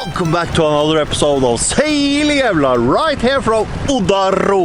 Welcome back to another episode of Sailing Embla, right here from Hordaland.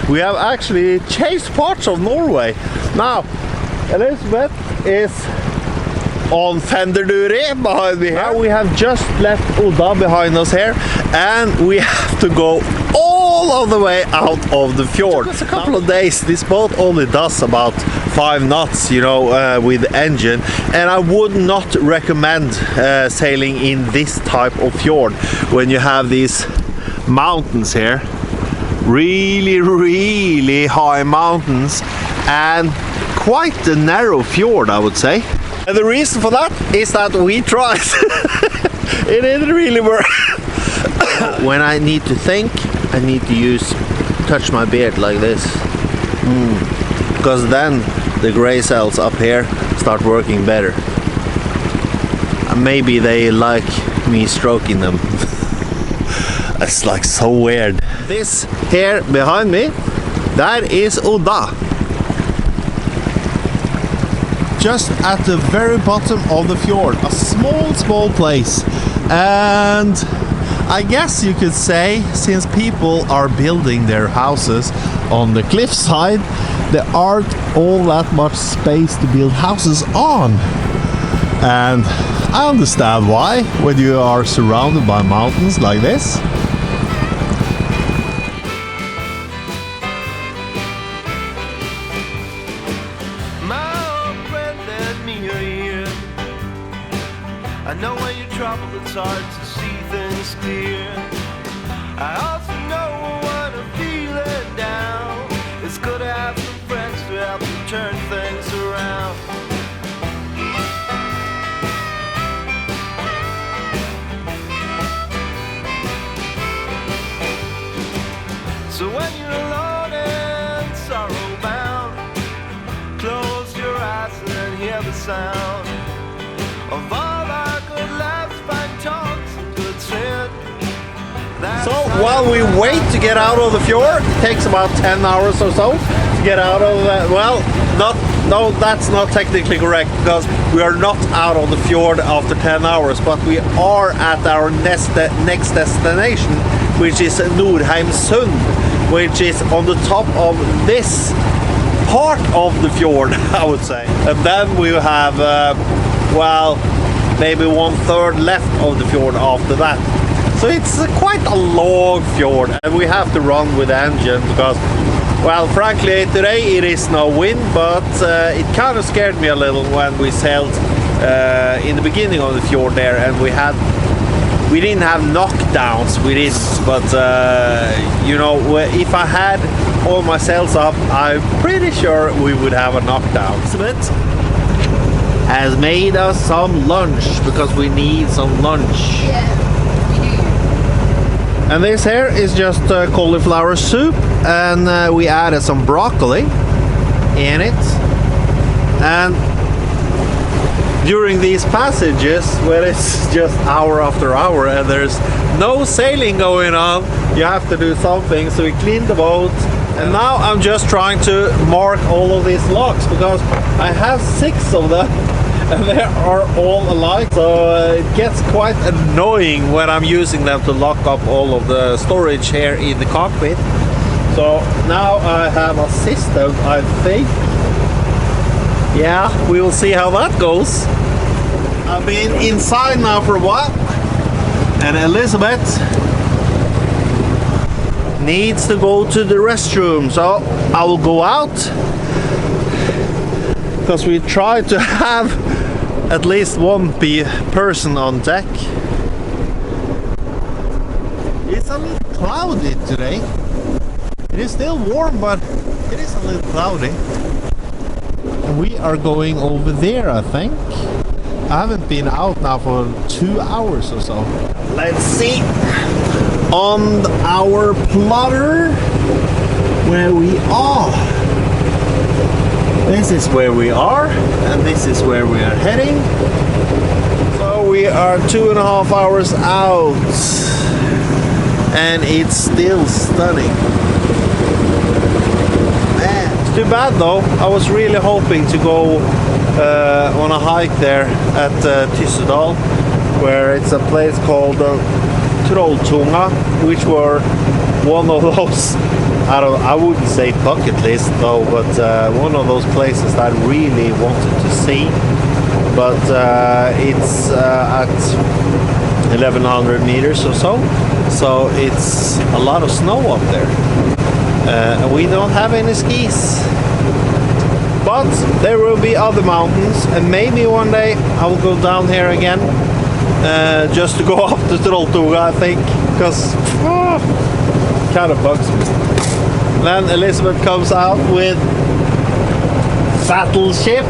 We have actually changed parts of Norway. Now, Elizabeth is on Fenderduri behind me here. Now we have just left Odda behind us here, and we have to go all of the way out of the fjord. It's a couple of days. This boat only does about 5 knots, you know, with the engine, and I would not recommend sailing in this type of fjord when you have these mountains here, really high mountains, and quite a narrow fjord, I would say. And the reason for that is that we tried. It didn't really work. When I need to think, I need to touch my beard like this, because then the gray cells up here start working better. And maybe they like me stroking them. It's like so weird. This here behind me, that is Odda. Just at the very bottom of the fjord, a small place. And I guess you could say, since people are building their houses on the cliffside, there aren't all that much space to build houses on. And I understand why, when you are surrounded by mountains like this. I know when you trouble, it's hard to see things clear. I also know when I'm feeling down, it's good to have some friends to help you turn things around. So when you're alone and sorrow bound, close your eyes and hear the sound of all our good laughs, fine talks, and good sin. So while we wait to get out of the fjord, it takes about 10 hours or so to get out of the, well, no, that's not technically correct, because we are not out of the fjord after 10 hours, but we are at our next destination, which is Nordheimsund, which is on the top of this part of the fjord, I would say. And then we have well, maybe 1/3 left of the fjord after that. So it's quite a long fjord, and we have to run with the engine because, well, frankly, today it is no wind, but it kind of scared me a little when we sailed in the beginning of the fjord there, and we didn't have knockdowns with it, but you know, if I had all my sails up, I'm pretty sure we would have a knockdown. Has made us some lunch because we need some lunch. Yeah, we do. And this here is just cauliflower soup, and we added some broccoli in it. And during these passages where it's just hour after hour and there's no sailing going on, you have to do something. So we cleaned the boat, and now I'm just trying to mark all of these locks because I have 6 of them. And they are all alike, so it gets quite annoying when I'm using them to lock up all of the storage here in the cockpit. So now I have a system, I think. Yeah, we will see how that goes. I've been inside now for a while, and Elizabeth needs to go to the restroom, so I will go out, because we try to have at least one person on deck. It's a little cloudy today. It is still warm, but it is a little cloudy. And we are going over there, I think. I haven't been out now for 2 hours or so. Let's see on our plotter where we are. This is where we are, and this is where we are heading. So we are 2.5 hours out, and it's still stunning. Man. Too bad though, I was really hoping to go on a hike there at Tyssedal, where it's a place called Trolltunga, which were one of those, I wouldn't say bucket list though, but one of those places that I really wanted to see. But it's at 1100 meters or so, so it's a lot of snow up there. And we don't have any skis. But there will be other mountains, and maybe one day I will go down here again just to go up to Trolltunga, I think, because kind of bugs me. Then Elizabeth comes out with Battleship.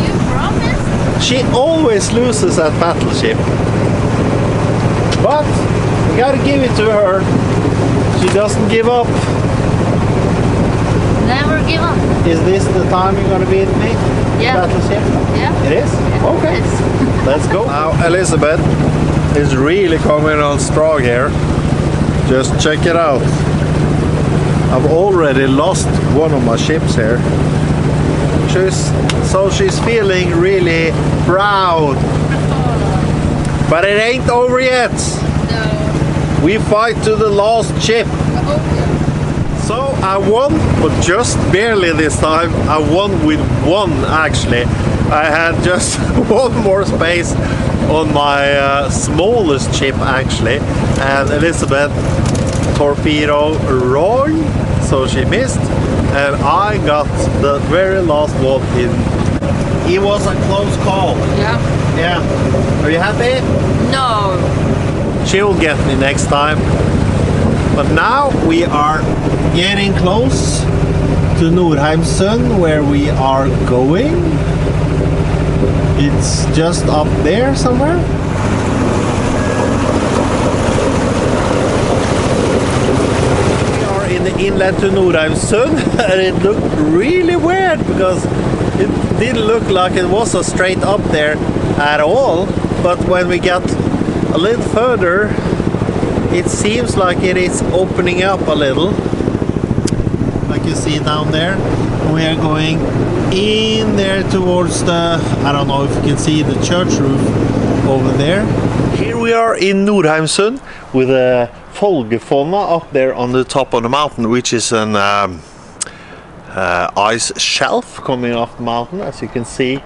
You promised? She always loses at Battleship, but we gotta give it to her. She doesn't give up. Never give up. Is this the time you're gonna beat me? Yeah. Battleship? Yeah. It is? Yeah, Okay. it is. Let's go. Now Elizabeth is really coming on strong here. Just check it out. I've already lost one of my ships here. She's feeling really proud. But it ain't over yet. No. We fight to the last ship. So I won, but just barely this time. I won with one actually. I had just one more space on my smallest ship actually, and Elizabeth torpedo wrong, so she missed, and I got the very last one in. It was a close call. Yeah. Yeah. Are you happy? No. She'll get me next time. But now we are getting close to Nordheimsund, where we are going. It's just up there somewhere. We are in the inlet to Nordheimsund, and it looked really weird because it didn't look like it was a straight up there at all. But when we got a little further, it seems like it is opening up a little, like you see down there. We are going in there towards the, I don't know if you can see the church roof over there. Here we are in Nordheimsund with a Folgefonna up there on the top of the mountain, which is an ice shelf coming off the mountain. As you can see,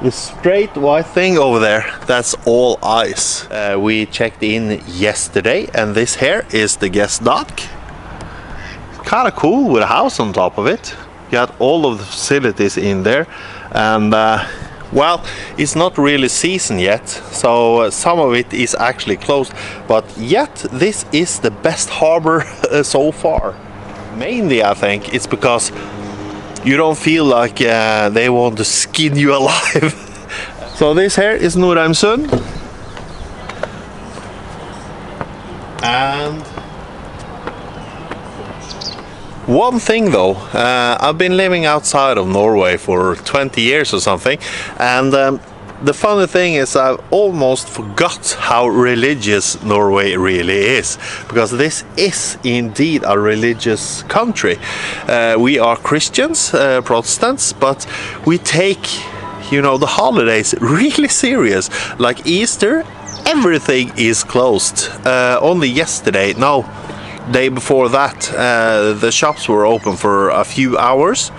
the straight white thing over there, that's all ice. We checked in yesterday, and this here is the guest dock. Kind of cool with a house on top of it. Got all of the facilities in there, and well, it's not really season yet, so some of it is actually closed, but yet this is the best harbor so far. Mainly I think it's because you don't feel like they want to skin you alive. So this here is Nordheimsund. And one thing though, I've been living outside of Norway for 20 years or something, and the funny thing is I've almost forgot how religious Norway really is, because this is indeed a religious country. We are Christians, Protestants, but we take, you know, the holidays really serious. Like Easter, everything is closed. Only yesterday, no, day before that, the shops were open for a few hours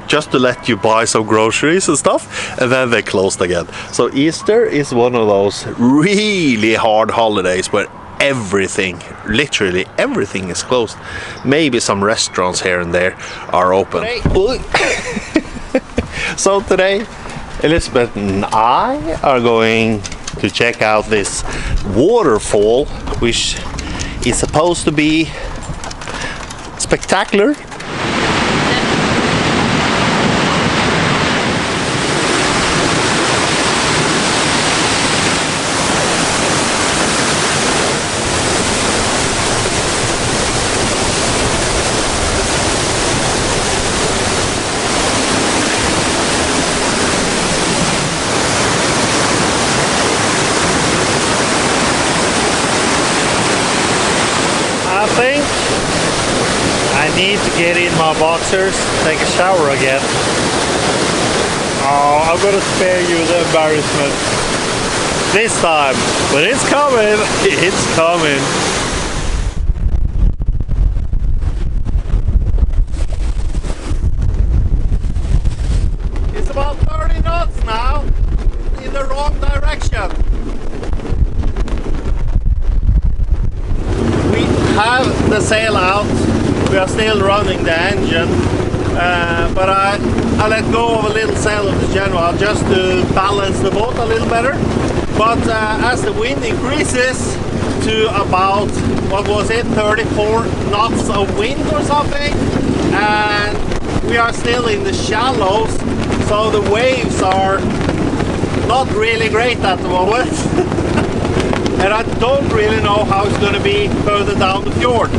just to let you buy some groceries and stuff, and then they closed again. So Easter is one of those really hard holidays where everything, literally everything is closed. Maybe some restaurants here and there are open. So today Elizabeth and I are going to check out this waterfall, which is supposed to be spectacular. I think I need to get in my boxers, take a shower again. Oh, I'm gonna spare you the embarrassment this time, but it's coming, it's coming. It's about 30 knots now, in the wrong direction. We have the sail out, we are still running the engine, but I let go of a little sail of the general just to balance the boat a little better. But as the wind increases to about, what was it, 34 knots of wind or something, and we are still in the shallows, so the waves are not really great at the moment. And I don't really know how it's going to be further down the fjord.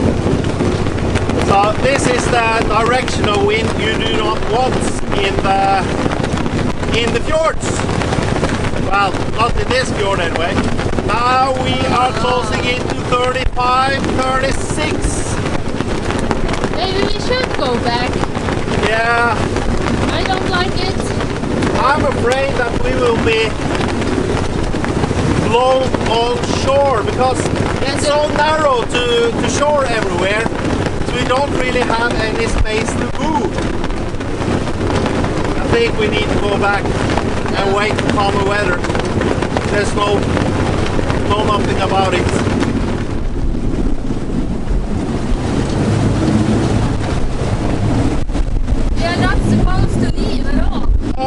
So this is the direction of wind you do not want in the fjords. Well, not in this fjord anyway. Now we are closing into 35, 36. Maybe we should go back. Yeah. I don't like it. I'm afraid that we will be blown on shore because it's so narrow to shore everywhere. So we don't really have any space to move. I think we need to go back and wait for calmer weather. There's no nothing about it. We are not supposed to leave at all. I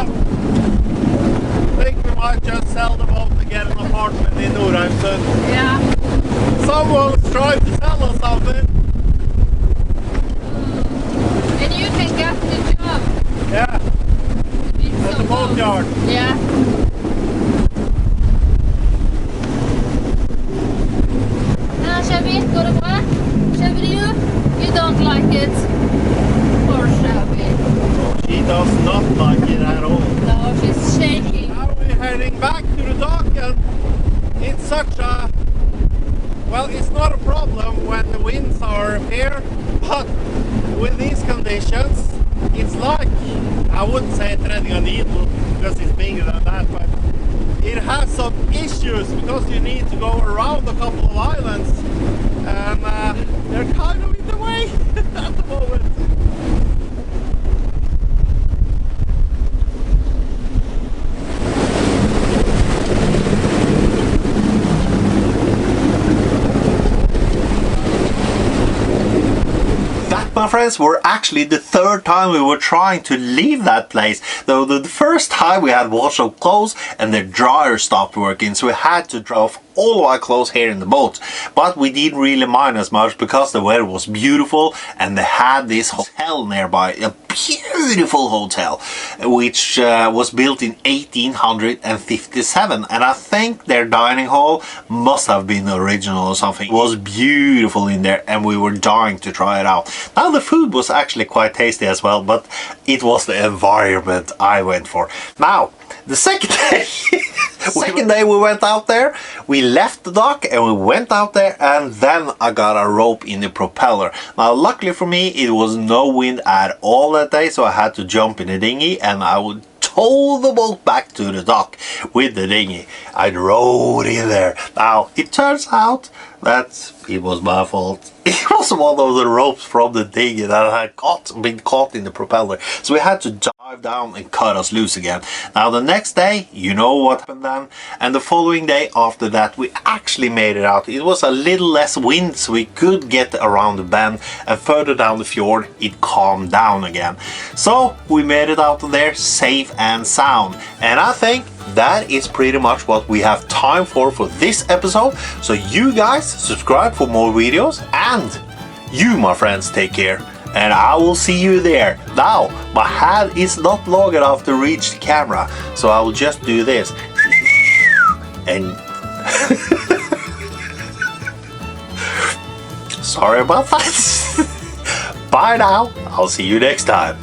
think we might just sell the boat to get an apartment in Nordheimsund. Yeah. Someone's trying to sell us something. And you can get the job. Yeah, It's at so the boatyard. close. Yeah. Shabby, går det bra? Shabby, you don't like it. Poor Shabby. She does not like it at all. No, she's shaking. Now we're heading back to the dock, and it's such a... Well, it's not a problem when the winds are here, but with these conditions, it's like, I wouldn't say threading a needle because it's bigger than that, but it has some issues because you need to go around a couple of islands, and they're kind of in the way at the moment. My friends, were actually the third time we were trying to leave that place. Though the first time we had washed up clothes and the dryer stopped working, so we had to dry off all of our clothes here in the boat. But we didn't really mind as much because the weather was beautiful and they had this hotel nearby, a beautiful hotel, which was built in 1857, and I think their dining hall must have been original or something. It was beautiful in there and we were dying to try it out. Now the food was actually quite tasty as well, but it was the environment I went for. Now the second day we went out there, we left the dock and we went out there, and then I got a rope in the propeller. Now luckily for me it was no wind at all that day, so I had to jump in the dinghy and I would tow the boat back to the dock with the dinghy. I rowed in there. Now it turns out that it was my fault. It was one of the ropes from the dinghy that had been caught in the propeller, so we had to dive down and cut us loose again. Now the next day, you know what happened then, and the following day after that we actually made it out. It was a little less wind, so we could get around the bend, and further down the fjord it calmed down again. So we made it out of there safe and sound, and I think that is pretty much what we have time for this episode. So you guys subscribe for more videos, and you, my friends, take care, and I will see you there. Now my hand is not long enough to reach the camera, so I will just do this and sorry about that. Bye now, I'll see you next time.